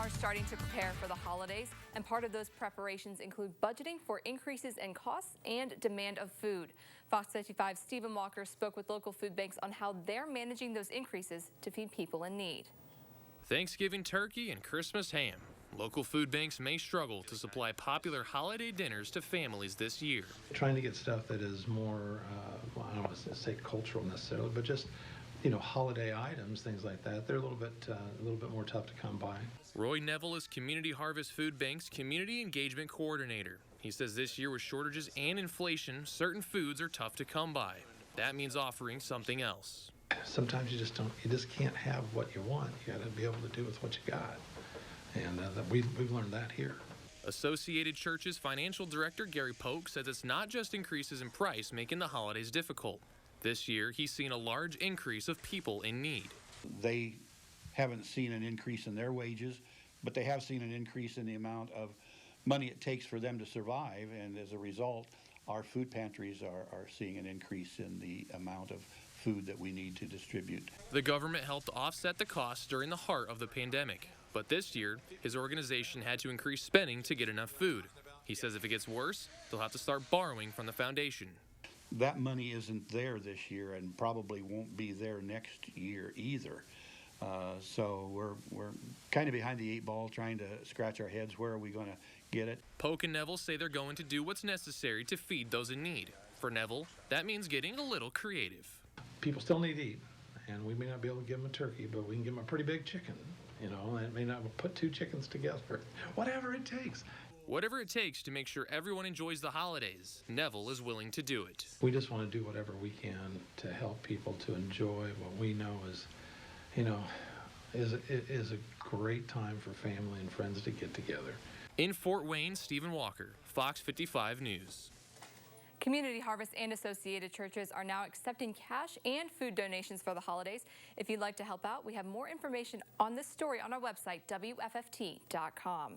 are starting to prepare for the holidays, and part of those preparations include budgeting for increases in costs and demand of food. Fox 55's Stephen Walker spoke with local food banks on how they're managing those increases to feed people in need. Thanksgiving turkey and Christmas ham. Local food banks may struggle to supply popular holiday dinners to families this year. Trying to get stuff that is more, I don't want to say cultural necessarily, but just holiday items, things like that. They're a little bit more tough to come by. Roy Neville is Community Harvest Food Bank's Community Engagement Coordinator. He says this year with shortages and inflation, certain foods are tough to come by. That means offering something else. Sometimes you just can't have what you want. You got to be able to do with what you got. And we've learned that here. Associated Church's financial director Gary Polk says it's not just increases in price making the holidays difficult. This year, he's seen a large increase of people in need. They haven't seen an increase in their wages, but they have seen an increase in the amount of money it takes for them to survive. And as a result, our food pantries are seeing an increase in the amount of food that we need to distribute. The government helped offset the costs during the heart of the pandemic. But this year, his organization had to increase spending to get enough food. He says if it gets worse, they'll have to start borrowing from the foundation. That money isn't there this year and probably won't be there next year either. So we're kind of behind the eight ball trying to scratch our heads. Where are we going to get it? Polk and Neville say they're going to do what's necessary to feed those in need. For Neville, that means getting a little creative. People still need to eat, and we may not be able to give them a turkey, but we can give them a pretty big chicken. And it may not put two chickens together. Whatever it takes. Whatever it takes to make sure everyone enjoys the holidays, Neville is willing to do it. We just want to do whatever we can to help people to enjoy what we know is a great time for family and friends to get together. In Fort Wayne, Stephen Walker, Fox 55 News. Community Harvest and Associated Churches are now accepting cash and food donations for the holidays. If you'd like to help out, we have more information on this story on our website, WFFT.com.